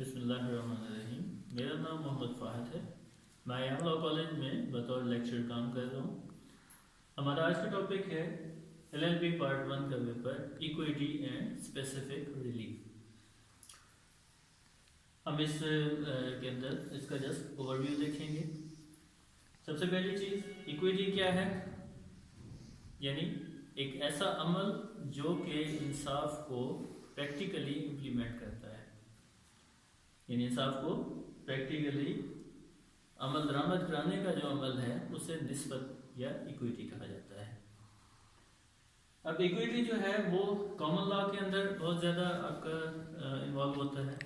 बिस्मिल्लाहिर्रहमानिर्रहीम। मेरा नाम मोहम्मद फ़ाहद है। मैं यहाँ लॉ कॉलेज में बतौर लेक्चर काम कर रहा हूँ। हमारा आज का टॉपिक है LLB पार्ट 1 का paper equity and specific relief. हम इस के अंदर इसका जस्ट ओवरव्यू देखेंगे। सबसे पहली चीज़ इक्विटी क्या है, यानी एक ऐसा अमल जो कि इंसाफ को प्रैक्टिकली इम्प्लीमेंट करता है, यानी इंसाफ को प्रैक्टिकली अमल दरामद कराने का जो अमल है उसे निस्बत या इक्विटी कहा जाता है। अब इक्विटी जो है वो कॉमन लॉ के अंदर बहुत ज़्यादा आपका इन्वॉल्व होता है।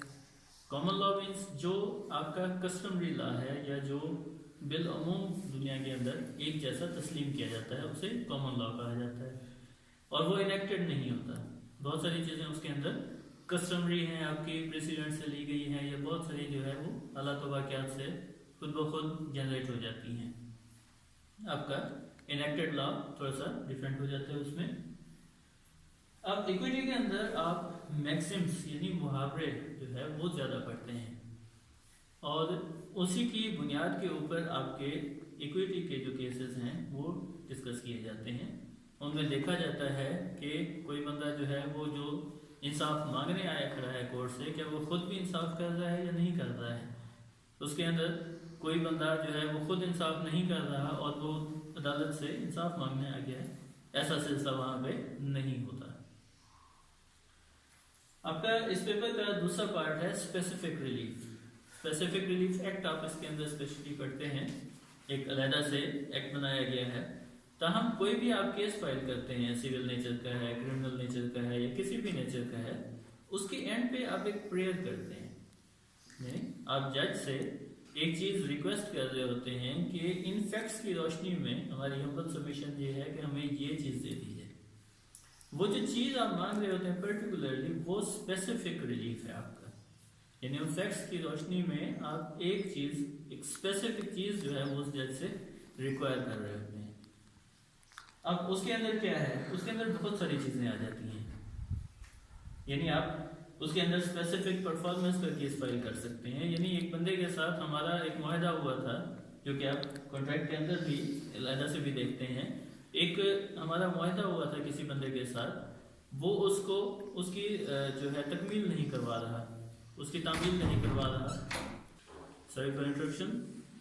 कॉमन लॉ मीन्स जो आपका कस्टमरी लॉ है या जो बिल अमूम दुनिया के अंदर एक जैसा तस्लीम किया जाता है उसे कॉमन लॉ कहा जाता है, और वो इनेक्टेड नहीं होता। बहुत सारी चीज़ें उसके अंदर कस्टमरी हैं, आपकी प्रेसिडेंट से ली गई हैं, या बहुत सारी जो है वो अल्लाह तबारकात से खुद ब खुद जनरेट हो जाती हैं। आपका इनेक्टेड लॉ थोड़ा सा डिफरेंट हो जाता है उसमें। अब इक्विटी के अंदर आप मैक्सिम्स यानी मुहावरे जो है वो ज़्यादा पढ़ते हैं, और उसी की बुनियाद के ऊपर आपके इक्विटी के जो केसेस हैं वो डिस्कस किए जाते हैं। उनमें देखा जाता है कि कोई बंदा जो है वो जो इंसाफ मांगने आया खड़ा है कोर्ट से, क्या वो खुद भी इंसाफ कर रहा है या नहीं कर रहा है। उसके अंदर कोई बंदा जो है वो खुद इंसाफ नहीं कर रहा और वो अदालत से इंसाफ मांगने आ गया है, ऐसा सिलसिला वहाँ पे नहीं होता। आपका इस पेपर का दूसरा पार्ट है specific relief. Specific relief act आप इसके अंदर स्पेशली पढ़ते हैं, एक अलहदा से एक्ट बनाया गया है। ताहम कोई भी आप केस फाइल करते हैं, सिविल नेचर का है, क्रिमिनल नेचर का है, या किसी भी नेचर का है, उसके एंड पे आप एक प्रेयर करते हैं। आप जज से एक चीज़ रिक्वेस्ट कर रहे होते हैं कि इन फैक्ट्स की रोशनी में हमारी हम्बल सबमिशन ये है कि हमें ये चीज़ दे दीजिए। वो जो चीज़ आप मांग रहे होते हैं पर्टिकुलरली वो स्पेसिफिक रिलीफ है आपका, यानी उन फैक्ट्स की रोशनी में आप एक चीज़, एक स्पेसिफिक चीज़ जो है वो उस जज से रिक्वायर कर रहे होते हैं। अब उसके अंदर क्या है, उसके अंदर बहुत सारी चीज़ें आ जाती हैं, यानी आप उसके अंदर स्पेसिफिक परफॉर्मेंस का केस फाइल कर सकते हैं। यानी एक बंदे के साथ हमारा एक मुआहदा हुआ था, जो कि आप कॉन्ट्रैक्ट के अंदर भी अलहदा से भी देखते हैं। एक हमारा मुआहदा हुआ था किसी बंदे के साथ, वो उसको उसकी जो है तकमील नहीं करवा रहा, उसकी तामील नहीं करवा रहा। Sorry for interruption.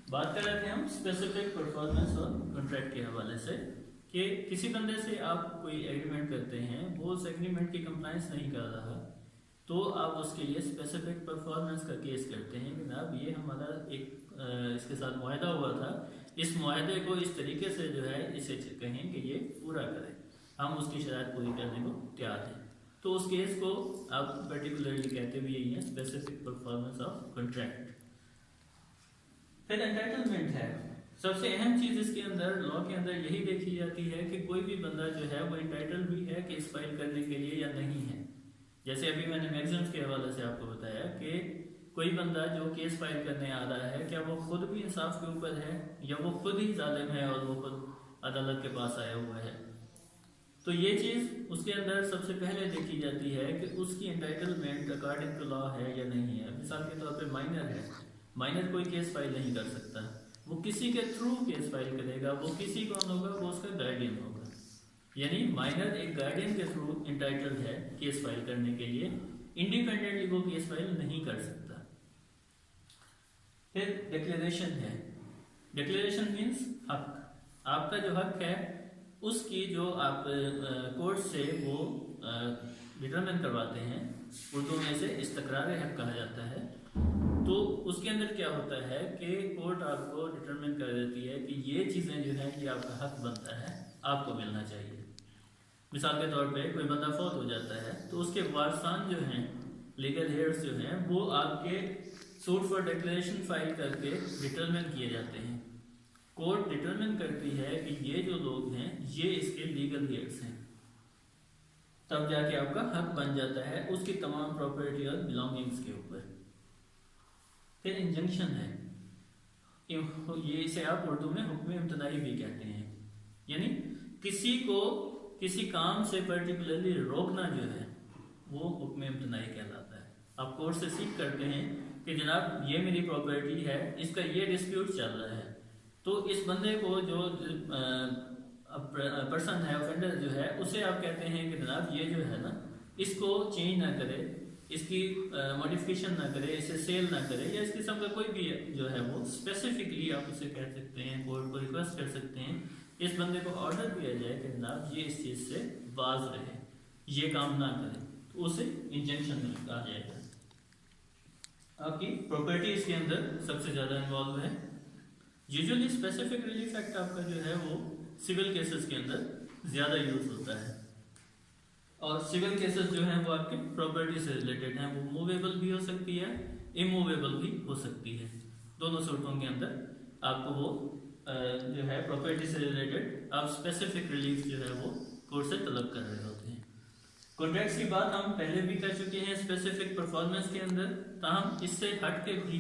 बात कर रहे थे हम स्पेसिफिक परफॉर्मेंस और कॉन्ट्रैक्ट के हवाले से कि किसी बंदे से आप कोई एग्रीमेंट करते हैं, वो उस एग्रीमेंट की कंप्लायंस नहीं कर रहा, तो आप उसके लिए स्पेसिफिक परफॉर्मेंस का केस करते हैं कि जनाब ये हमारा एक इसके साथ मुआहदा हुआ था, इस मुआहदे को इस तरीके से जो है इसे कहें कि ये पूरा करें, हम उसकी शराइत पूरी करने को तैयार हैं। तो उस केस को आप पर्टिकुलरली कहते भी यही है स्पेसिफिक परफॉर्मेंस ऑफ कॉन्ट्रैक्ट। फिर एंटाइटलमेंट है। सबसे अहम चीज़ इसके अंदर लॉ के अंदर यही देखी जाती है कि कोई भी बंदा जो है वो इंटाइटल भी है केस फाइल करने के लिए या नहीं है। जैसे अभी मैंने मैगजीन्स के हवाले से आपको बताया कि कोई बंदा जो केस फाइल करने आ रहा है, क्या वो खुद भी इंसाफ के ऊपर है या वो खुद ही जालिम है और वो खुद अदालत के पास आया हुआ है। तो ये चीज़ उसके अंदर सबसे पहले देखी जाती है कि उसकी एंटाइटलमेंट अकॉर्डिंग टू लॉ है या नहीं है। मिसाल के तौर पे माइनर है, माइनर कोई केस फाइल नहीं कर सकता, वो किसी के थ्रू केस फाइल करेगा। वो किसी कौन होगा, वो उसका गार्डियन होगा, यानी माइनर एक गार्डियन के थ्रू इंटाइटल्ड है केस फाइल करने के लिए, इंडिपेंडेंटली वो केस फाइल नहीं कर सकता। फिर डिक्लेरेशन है। डिक्लेरेशन मीन्स हक, आपका जो हक है उसकी जो आप कोर्ट से वो डिटरमिन करवाते हैं, उर्दू में इसे इस्तकरार हक कहा जाता है। तो उसके अंदर क्या होता है कि कोर्ट आपको डिटरमिन कर देती है कि ये चीज़ें जो है ये आपका हक बनता है, आपको मिलना चाहिए। मिसाल के तौर पे कोई बंदा फौत हो जाता है तो उसके वारसान जो हैं, लीगल हेयर्स जो हैं, वो आपके सूट फॉर डिक्लेरेशन फाइल करके डिटरमिन किए जाते हैं। कोर्ट डिटरमिन करती है कि ये जो लोग हैं ये इसके लीगल हेयर्स हैं, तब जाके आपका हक बन जाता है उसकी तमाम प्रॉपर्टी और बिलोंगिंग्स के ऊपर। फिर इंजंक्शन है, ये इसे आप उर्दू में हुक्म इम्तनाई भी कहते हैं, यानी किसी को किसी काम से पर्टिकुलरली रोकना जो है वो हुक्म इम्तनाई कहलाता है। आप कोर्ट से सीख करते हैं कि जनाब ये मेरी प्रॉपर्टी है, इसका ये डिस्प्यूट चल रहा है, तो इस बंदे को जो पर्सन है, ऑफेंडर जो है, उसे आप कहते हैं कि जनाब ये जो है ना, इसको चेंज ना करे, इसकी मॉडिफिकेशन ना करे, इसे सेल ना करे, या इस किस्म का कोई भी जो है वो स्पेसिफिकली आप उसे कह सकते हैं, कोर्ट को रिक्वेस्ट कर सकते हैं, इस बंदे को ऑर्डर दिया जाए कि जनाब ये इस चीज़ से बाज रहे, ये काम ना करे, तो उसे इंजंक्शन में कहा जाएगा। आपकी प्रॉपर्टी इसके अंदर सबसे ज़्यादा इन्वॉल्व है। यूजुअली स्पेसिफिक रिलीफ एक्ट आपका जो है वो सिविल केसेस के अंदर ज़्यादा यूज होता है, और सिविल केसेस जो हैं वो आपके प्रॉपर्टी से रिलेटेड हैं, वो मूवेबल भी हो सकती है, इमूवेबल भी हो सकती है। दोनों सूरतों के अंदर आपको वो जो है प्रॉपर्टी से रिलेटेड आप स्पेसिफिक रिलीफ जो है वो कोर्ट से तलब कर रहे होते हैं। कॉन्ट्रैक्ट्स की बात हम पहले भी कर चुके हैं स्पेसिफिक परफॉर्मेंस के अंदर, ताहम इससे हट के भी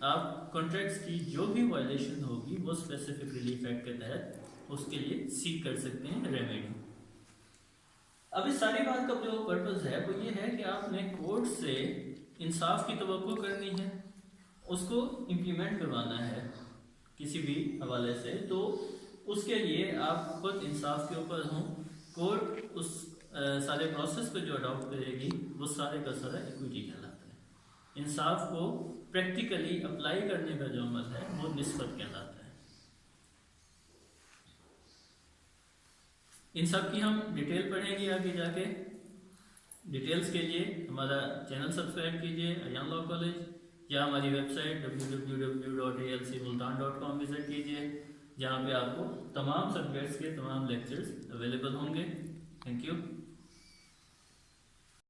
आप कॉन्ट्रैक्ट्स की जो भी वायलेशन होगी वो स्पेसिफिक रिलीफ एक्ट के तहत उसके लिए सीख कर सकते हैं रेमेडी। अब इस सारी बात का जो पर्पज़ है वो ये है कि आपने कोर्ट से इंसाफ की तवक्को करनी है, उसको इम्प्लीमेंट करवाना है किसी भी हवाले से, तो उसके लिए आप खुद इंसाफ के ऊपर हों। कोर्ट उस सारे प्रोसेस को जो अडॉप्ट करेगी वो सारे का सारा इक्विटी कहलाता है। इंसाफ को प्रैक्टिकली अप्लाई करने का जो अमल है वो निस्बत कहलाता है। इन सब की हम डिटेल पढ़ेंगे आगे जाके। डिटेल्स के लिए हमारा चैनल सब्सक्राइब कीजिए अयान लॉ कॉलेज, या हमारी वेबसाइट www.alcmultan.com विजिट कीजिए, जहाँ पे आपको तमाम सब्जेक्ट्स के तमाम लेक्चर्स अवेलेबल होंगे। Thank you.